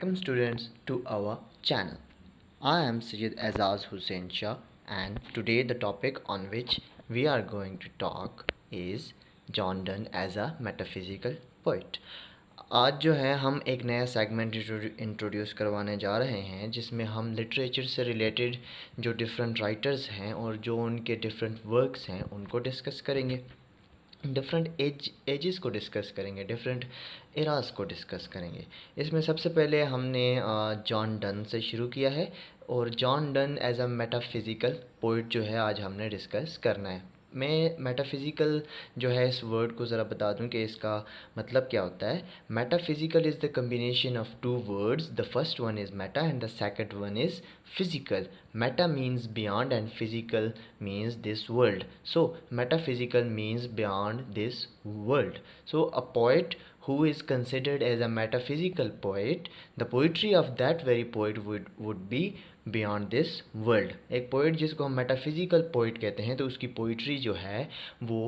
Welcome students to our channel. I am Syed Azaz Hussain Shah and today the topic on which we are going to talk is John Donne as a metaphysical poet. आज जो है हम एक नया segment introduce करवाने जा रहे हैं जिसमें हम लिटरेचर से रिलेटेड जो डिफरेंट राइटर्स हैं और जो उनके डिफरेंट वर्क्स हैं उनको डिस्कस करेंगे, डिफरेंट एजेस को डिस्कस करेंगे, डिफरेंट एरास को डिस्कस करेंगे। इसमें सबसे पहले हमने जॉन डन से शुरू किया है और John Donne as a metaphysical poet जो है आज हमने डिस्कस करना है। मैं मेटाफिज़िकल जो है इस वर्ड को ज़रा बता दूं कि इसका मतलब क्या होता है। Metaphysical is the combination of two words, the first one is meta and the second one is physical. Meta means beyond and physical means this world. So metaphysical means beyond this world. So a poet who is considered as a metaphysical poet, the poetry of that very poet would be beyond this world. एक poet जिसको हम metaphysical poet कहते हैं तो उसकी poetry जो है वो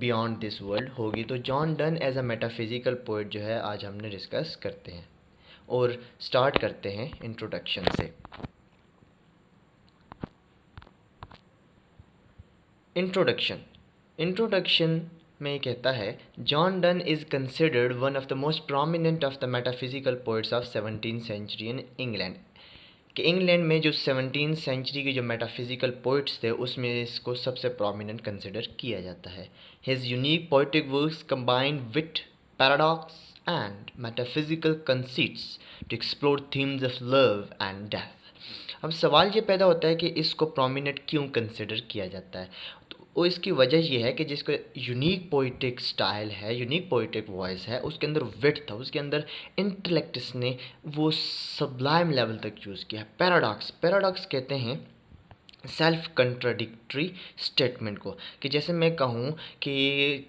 beyond this world होगी। तो John Donne as a metaphysical poet जो है आज हमने डिस्कस करते हैं और स्टार्ट करते हैं इंट्रोडक्शन से। इंट्रोडक्शन में कहता है John Donne is considered one of the most prominent of the metaphysical poets of 17th century in England. कि इंग्लैंड में जो 17th सेंचुरी के जो मेटाफिजिकल पोइट्स थे उसमें इसको सबसे प्रोमिनेंट कंसिडर किया जाता है। His unique poetic works combine wit, paradox and metaphysical conceits to explore themes of love and death. अब सवाल ये पैदा होता है कि इसको प्रोमिनेंट क्यों कंसिडर किया जाता है। तो इसकी वजह यह है कि जिसका यूनिक पोइटिक स्टाइल है, यूनिक पोइटिक वॉइस है, उसके अंदर विट था, उसके अंदर इंटेलेक्ट्स ने वो सब्लाइम लेवल तक चूज़ किया है। पैराडॉक्स कहते हैं सेल्फ कंट्राडिक्टरी स्टेटमेंट को, कि जैसे मैं कहूँ कि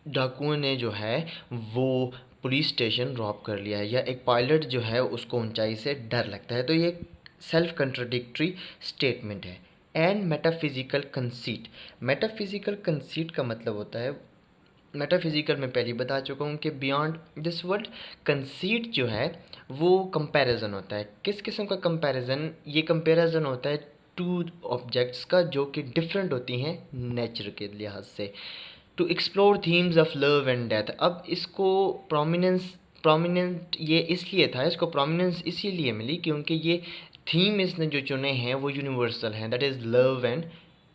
डाकुओं ने जो है वो पुलिस स्टेशन रॉब कर लिया है या एक पायलट जो है उसको ऊंचाई से डर लगता है, तो ये सेल्फ कंट्राडिक्टरी स्टेटमेंट है। एंड मेटाफिजिकल कंसीट का मतलब होता है, मेटाफिजिकल में पहले बता चुका हूँ कि बियॉन्ड दिस वर्ल्ड। कंसीट जो है वो कंपैरिजन होता है। किस किस्म का कंपैरिजन? ये कंपैरिजन होता है टू ऑब्जेक्ट्स का जो कि डिफरेंट होती हैं नेचर के लिहाज से, to explore themes of love and death. अब इसको प्रोमिनेंट ये इसलिए था, इसको प्रोमिनेंस इसीलिए मिली क्योंकि ये थीम इसने जो चुने हैं वो यूनिवर्सल हैं, that is love and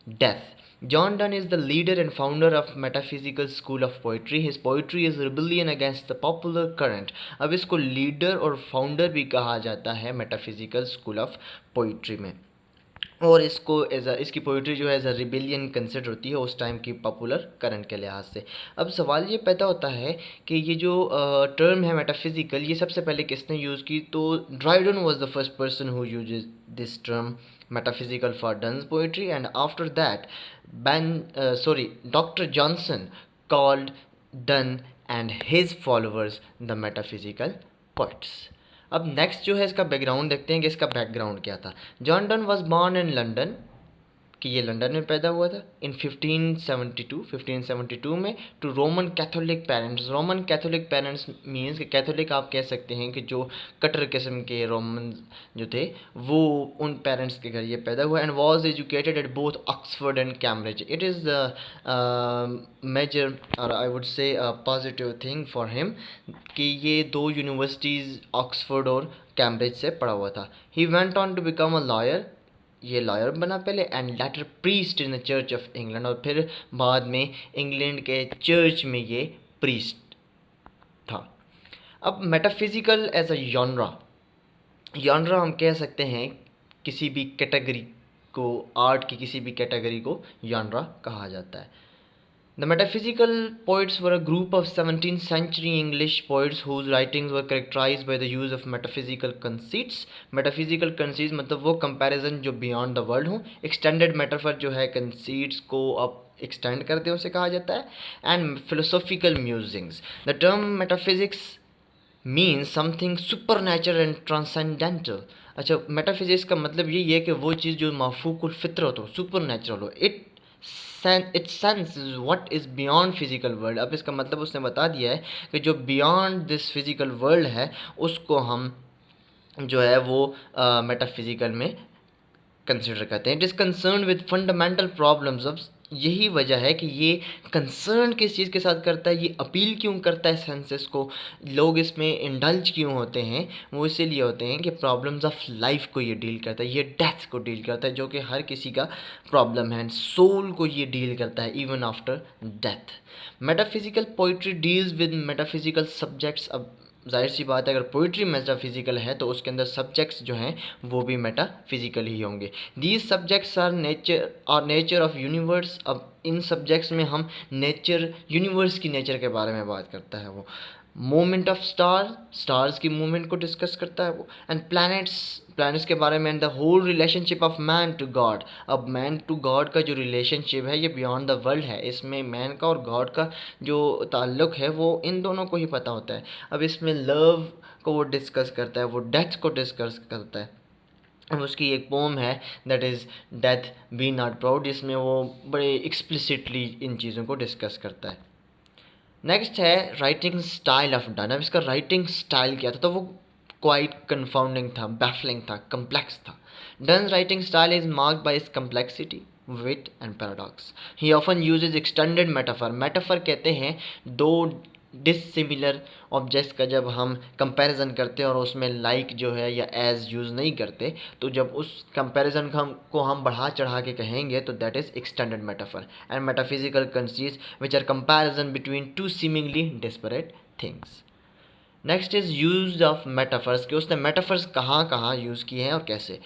death. John Donne is the leader and founder of metaphysical school of poetry. His poetry is rebellion against the popular current. अब इसको लीडर और फाउंडर भी कहा जाता है मेटाफिजिकल स्कूल ऑफ पोइट्री में, और इसको इसकी पोइट्री जो है एज अ रिबेलियन कंसिडर होती है उस टाइम की पॉपुलर करंट के लिहाज से। अब सवाल ये पैदा होता है कि ये जो टर्म है मेटाफिजिकल, ये सबसे पहले किसने यूज़ की? तो Dryden was the first person who uses this term metaphysical for Donne's poetry, and after that Dr. Johnson called Donne and his followers the metaphysical poets. अब नेक्स्ट जो है इसका बैकग्राउंड देखते हैं कि इसका बैकग्राउंड क्या था। John Donne was born in London, कि ये लंदन में पैदा हुआ था इन 1572 में, to Roman Catholic parents. Roman Catholic parents means कि कैथोलिक आप कह सकते हैं कि जो कट्टर किस्म के रोमन जो थे वो उन पेरेंट्स के घर ये पैदा हुआ। And was educated at both Oxford and Cambridge. It is major और I would say positive thing for him कि ये दो यूनिवर्सिटीज़ ऑक्सफोर्ड और कैम्ब्रिज से पढ़ा हुआ था। He went on to become a lawyer, ये लॉयर बना पहले, and later priest in the church of England, और फिर बाद में इंग्लैंड के चर्च में ये प्रीस्ट था। अब मेटाफिजिकल एज अ जॉनरा हम कह सकते हैं किसी भी कैटेगरी को, आर्ट की किसी भी कैटेगरी को जॉनरा कहा जाता है। The metaphysical poets were a group of 17th century English poets whose writings were characterized by the use of metaphysical conceits. Metaphysical conceits मतलब वो comparison जो beyond the world हो, extended metaphor जो है conceits को अब extend करते हैं उसे कहा जाता है, and philosophical musings. The term metaphysics means something supernatural and transcendental. अच्छा, metaphysics का मतलब यही है कि वो चीज़ जो माफूकुल फितरत हो, supernatural हो, it sense what is beyond physical world. अब इसका मतलब उसने बता दिया है कि जो बियॉन्ड दिस फिजिकल वर्ल्ड है उसको हम जो है वो मेटाफिजिकल में कंसिडर करते हैं। It is concern with fundamental problems. अब यही वजह है कि ये कंसर्न किस चीज़ के साथ करता है, ये अपील क्यों करता है सेंसेस को, लोग इसमें इंडल्ज क्यों होते हैं, वो इसीलिए होते हैं कि प्रॉब्लम्स ऑफ लाइफ को ये डील करता है, ये डेथ को डील करता है, जो कि हर किसी का प्रॉब्लम है, एंड सोल को ये डील करता है even after death. Metaphysical poetry deals with metaphysical subjects. अब जाहिर सी बात है, अगर पोइट्री मेटाफिजिकल है तो उसके अंदर सब्जेक्ट्स जो हैं वो भी मेटाफिजिकल ही होंगे। These subjects are nature of universe. अब इन सब्जेक्ट्स में हम नेचर, यूनिवर्स की नेचर के बारे में बात करता है वो। मूवमेंट ऑफ स्टार्स की मूवमेंट को डिस्कस करता है वो। एंड प्लैनेट्स के बारे में। And the whole relationship of man to God. अब मैन टू गॉड का जो रिलेशनशिप है ये बियॉन्ड द वर्ल्ड है, इसमें मैन का और गॉड का जो ताल्लुक़ है वो इन दोनों को ही पता होता है। अब इसमें लव को वो डिस्कस करता है, वो डेथ को डिस्कस करता है। अब उसकी एक पोम है that is death be not proud, जिसमें वो बड़े एक्सप्लिसिटली इन चीज़ों को डिस्कस करता है। नेक्स्ट है राइटिंग स्टाइल ऑफ डन। अब इसका राइटिंग स्टाइल क्या था, तो वो क्वाइट कन्फाउंडिंग था, बैफलिंग था, कम्प्लेक्स था। Donne writing style is marked by its complexity, wit and paradox. He often uses extended metaphor. Metaphor कहते हैं दो डिसिमिलर ऑब्जेक्ट्स का जब हम कंपैरिजन करते हैं और उसमें लाइक जो है या एज यूज़ नहीं करते, तो जब उस कंपैरिजन को हम बढ़ा चढ़ा के कहेंगे तो that is extended metaphor. And metaphysical conceits which are comparison between two seemingly disparate things. Next is use of metaphors, कि उसने मेटाफर्स कहाँ कहाँ यूज़ किए हैं और कैसे।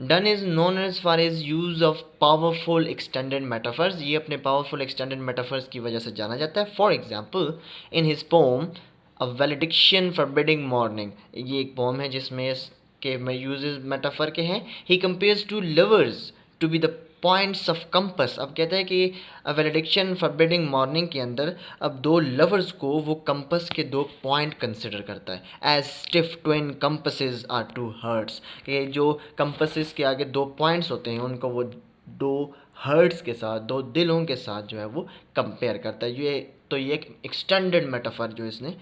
Donne is known as for his use of powerful extended metaphors. ये अपने पावरफुल एक्सटेंडेड मेटाफर्स की वजह से जाना जाता है। For example in his poem a valediction forbidding mourning, ये एक पोम है जिसमें के में यूजेस मेटाफर के हैं। He compares two lovers to be the points of compass. अब कहता है कि वैलिडिक्शन फॉरबिडिंग मॉर्निंग के अंदर अब दो लवर्स को वो कंपस के दो पॉइंट कंसिडर करता है। As stiff twin compasses are two hearts, कि जो कंपसेस के आगे दो पॉइंट्स होते हैं उनको वो दो हर्ट्स के साथ, दो दिलों के साथ जो है वो कंपेयर करता है। ये एक एक्सटेंडेड मेटाफर जो इसने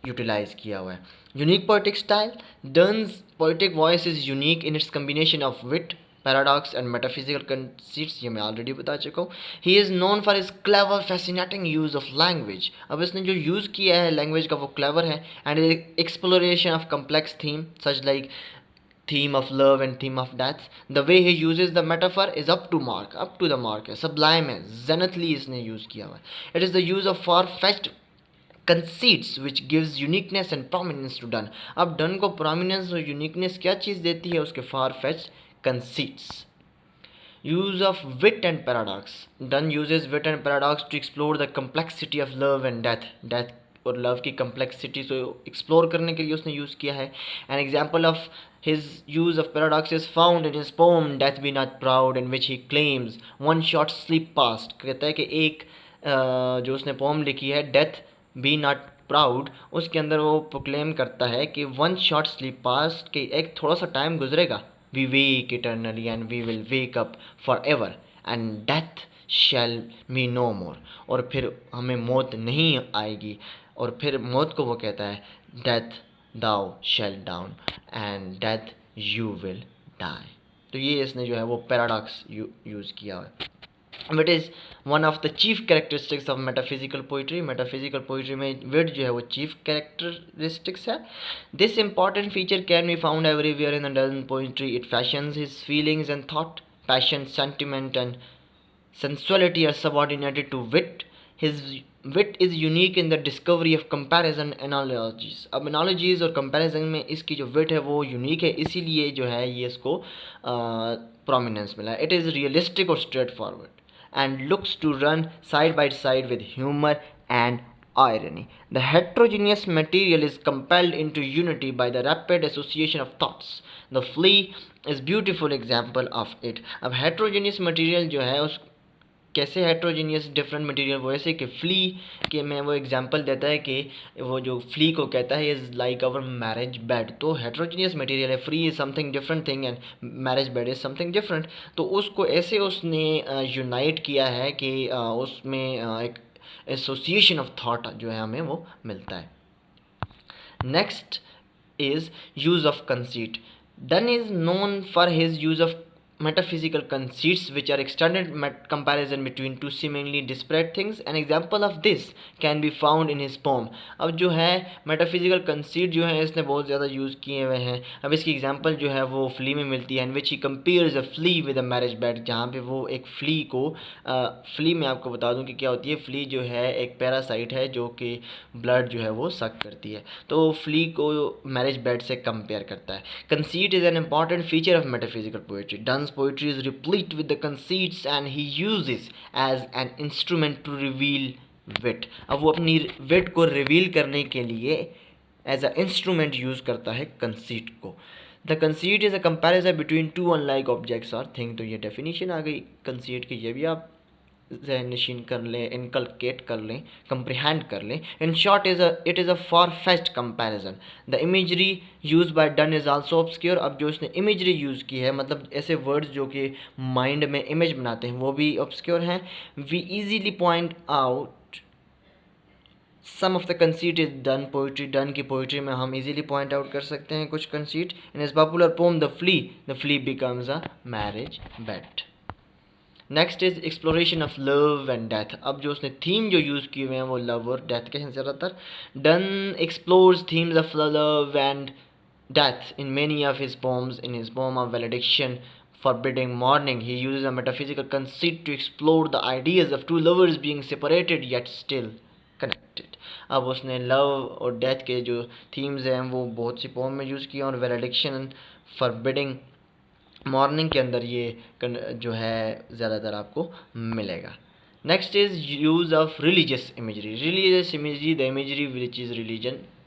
यूटिलाइज किया हुआ है। Unique poetic style. Donne's poetic voice is unique in its combination of wit, paradox and metaphysical conceits, ये मैं ऑलरेडी बता चुका हूँ। He is known for is clever fascinating use of language. अब इसने जो यूज़ किया है लैंग्वेज का वो क्लेवर है। And exploration of complex theme such like theme of love and theme of death. The way he uses the metaphor is up to the mark है, sublime है, zenithly इसने यूज़ किया हुआ है। It is the use of far-fetched conceits which gives uniqueness and prominence to done. अब done को prominence और uniqueness क्या चीज़ देती है, उसके far-fetched conceits. Use of wit and paradox. Donne uses wit and paradox to explore the complexity of love and death और love की complexity को एक्सप्लोर करने के लिए उसने यूज़ किया है। An example of his use of paradox is found in his poem death be not proud, in which he claims one short sleep past. कहता है कि एक जो उसने पोम लिखी है डेथ बी नॉट प्राउड, उसके अंदर वो प्रोक्लेम करता है कि वन शॉर्ट स्लीप पास्ट, कि एक थोड़ा सा टाइम गुजरेगा, we wake eternally and we will wake up for ever and death shall me no more, और फिर हमें मौत नहीं आएगी। और फिर मौत को वो कहता है death thou shall down and death you will die. तो ये इसने जो है वो पैराडॉक्स यूज़ किया है। Wit is one of the chief characteristics of metaphysical poetry. Metaphysical poetry में विट जो है वो चीफ कैरेक्टरिस्टिक्स है। This important feature can be found everywhere in Donne poetry. It fashions his feelings and thought, passion, sentiment and sensuality are subordinated to wit. His wit is unique in the discovery of comparison analogies. अब analogies और comparison में इसकी जो wit है वो unique है, इसीलिए जो है ये इसको prominence मिला है। It is realistic और straightforward and looks to run side by side with humor and irony. The heterogeneous material is compelled into unity by the rapid association of thoughts. The flea is beautiful example of it. अब heterogeneous material जो है उस कैसे heterogeneous different material, वो ऐसे कि flee के में वो एग्जांपल देता है कि वो जो फ्ली को कहता है is like our marriage bed. तो हेट्रोजीनियस मटेरियल है, flea is something different thing and marriage bed is something different. तो उसको ऐसे उसने यूनाइट किया है कि उसमें एक एसोसिएशन ऑफ थॉट जो है हमें वो मिलता है। Next is use of conceit. Donne is known for his use of metaphysical conceits which are extended comparison between two seemingly disparate things. An example of this can be found in his poem. अब जो है metaphysical conceit जो है इसने बहुत ज़्यादा use किए हुए हैं. अब इसकी एग्जांपल जो है वो फ्ली में मिलती है, in which he compares a flea with a marriage bed, जहाँ पे वो एक फ्ली को फ्ली में आपको बता दूं कि क्या होती है. फ्ली जो है एक पैरासाइट है जो कि ब्लड जो है वो सक करती है, तो फ्ली को मैरिज बेड से कंपेयर करता है. Conceit is an important feature of metaphysical poetry. Donne's poetry is replete with the conceits and he uses as an instrument to reveal wit. अब वो अपनी विट को रिवील करने के लिए एज अ इंस्ट्रूमेंट यूज़ करता है कंसीट को. The conceit is a comparison between two unlike objects और थिंग. तो ये डेफिनेशन आ गई कंसीट की, ये भी आप नशीन कर लें, इनकलकेट कर लें, कंप्रिहेंड कर लें. In short it is a for fest comparison. The imagery use by done is also obscure. अब जो इसने इमेजरी यूज़ की है, मतलब ऐसे वर्ड्स जो कि माइंड में इमेज बनाते हैं, वो भी ऑब्सक्योर हैं. We easily point out some of the conceit is Donne poetry. Donne की पोइट्री में हम इजीली पॉइंट आउट कर सकते हैं कुछ conceit. In his popular poem the flea becomes a marriage bed. Next is exploration of love and death. अब जो उसने थीम जो यूज़ किए हुए हैं वो लव और डेथ के हैं ज़्यादातर. Done explores themes of love and death in many of his poems. In his pome of valediction forbidding morning, he uses a metaphysical conceit to explore the ideas of two lovers being separated yet still connected. अब उसने love और death के जो themes हैं वो बहुत सी pome में use किए, और वैलिडिक्शन फॉरबिडिंग मॉर्निंग के अंदर ये जो है ज़्यादातर आपको मिलेगा. Next is use of religious imagery. Religious imagery the imagery which is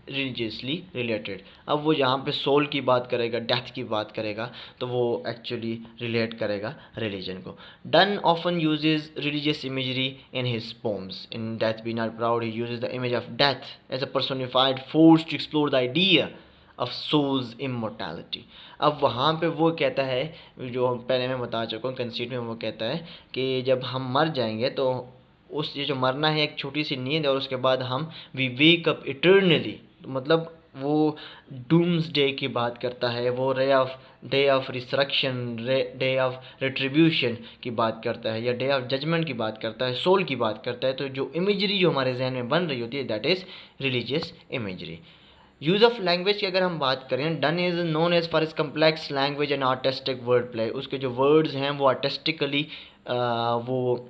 religiously related. अब वो यहाँ पे सोल की बात करेगा, डेथ की बात करेगा, तो वो एक्चुअली रिलेट करेगा रिलीजन को. Donne often uses religious imagery in his poems. In death be not proud he uses the image of death as a personified force to explore the idea of souls immortality. अब वहाँ पे वो कहता है, जो पहले मैं बता चुका हूँ कंसीट में, वो कहता है कि जब हम मर जाएंगे तो उस ये जो मरना है एक छोटी सी नींद, और उसके बाद हम वी वेक अप इटर्नली. मतलब वो डूम्स डे की बात करता है, वो day of resurrection, day of retribution की बात करता है, या डे ऑफ जजमेंट की बात करता है, सोल की बात करता है. तो जो इमेजरी जो हमारे जहन में बन रही होती है that is religious imagery. Use of language की अगर हम बात करें, Donne is known as for his complex language and artistic word play. उसके जो वर्ड्स हैं वो आर्टिस्टिकली वो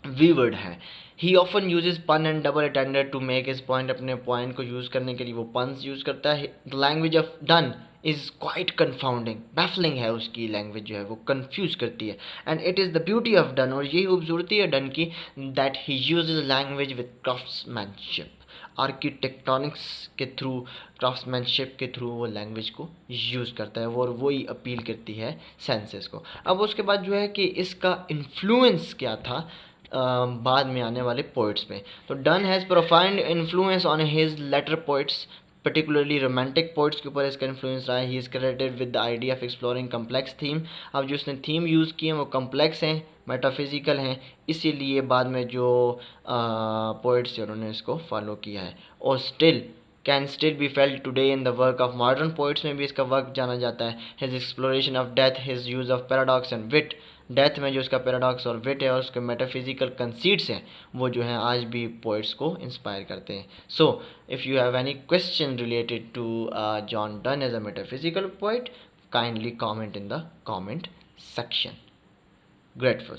वीवर्ड हैं. He often uses pun and double entendre to make his point. अपने पॉइंट को यूज़ करने के लिए वो पन्स यूज़ करता है. The language of Donne is quite confounding, baffling है उसकी लैंग्वेज जो है वो कन्फ्यूज़ करती है. And it is the beauty of Donne, और यही खूबसूरती है डन की, that he uses language with craftsmanship. Architectonics के थ्रू, क्राफ्ट्समैनशिप के थ्रू वो लैंग्वेज को यूज़ करता है वो, और वही अपील करती है सेंसेस को. अब उसके बाद जो है कि इसका इन्फ्लुएंस क्या था बाद में आने वाले पोइट्स में. तो Donne has profound influence on his later poets, particularly romantic poets के ऊपर इसका इन्फ्लुएंस रहा है. He is credited with the idea of exploring complex theme. अब जो उसने थीम यूज़ किए हैं वो कम्प्लेक्स हैं, मेटाफिजिकल हैं, इसीलिए बाद में जो पोइट्स हैं उन्होंने इसको फॉलो किया है. और still can still be felt today in the work of modern poets में भी इसका वर्क जाना जाता है. His exploration of death, his use of paradox and wit. Death में जो उसका पैराडॉक्स और विट है और उसके मेटाफिजिकल कंसीट्स हैं वो जो हैं आज भी पोइट्स को इंस्पायर करते हैं. So if you have any question related to John Donne as a metaphysical poet, kindly comment in the comment section. Grateful.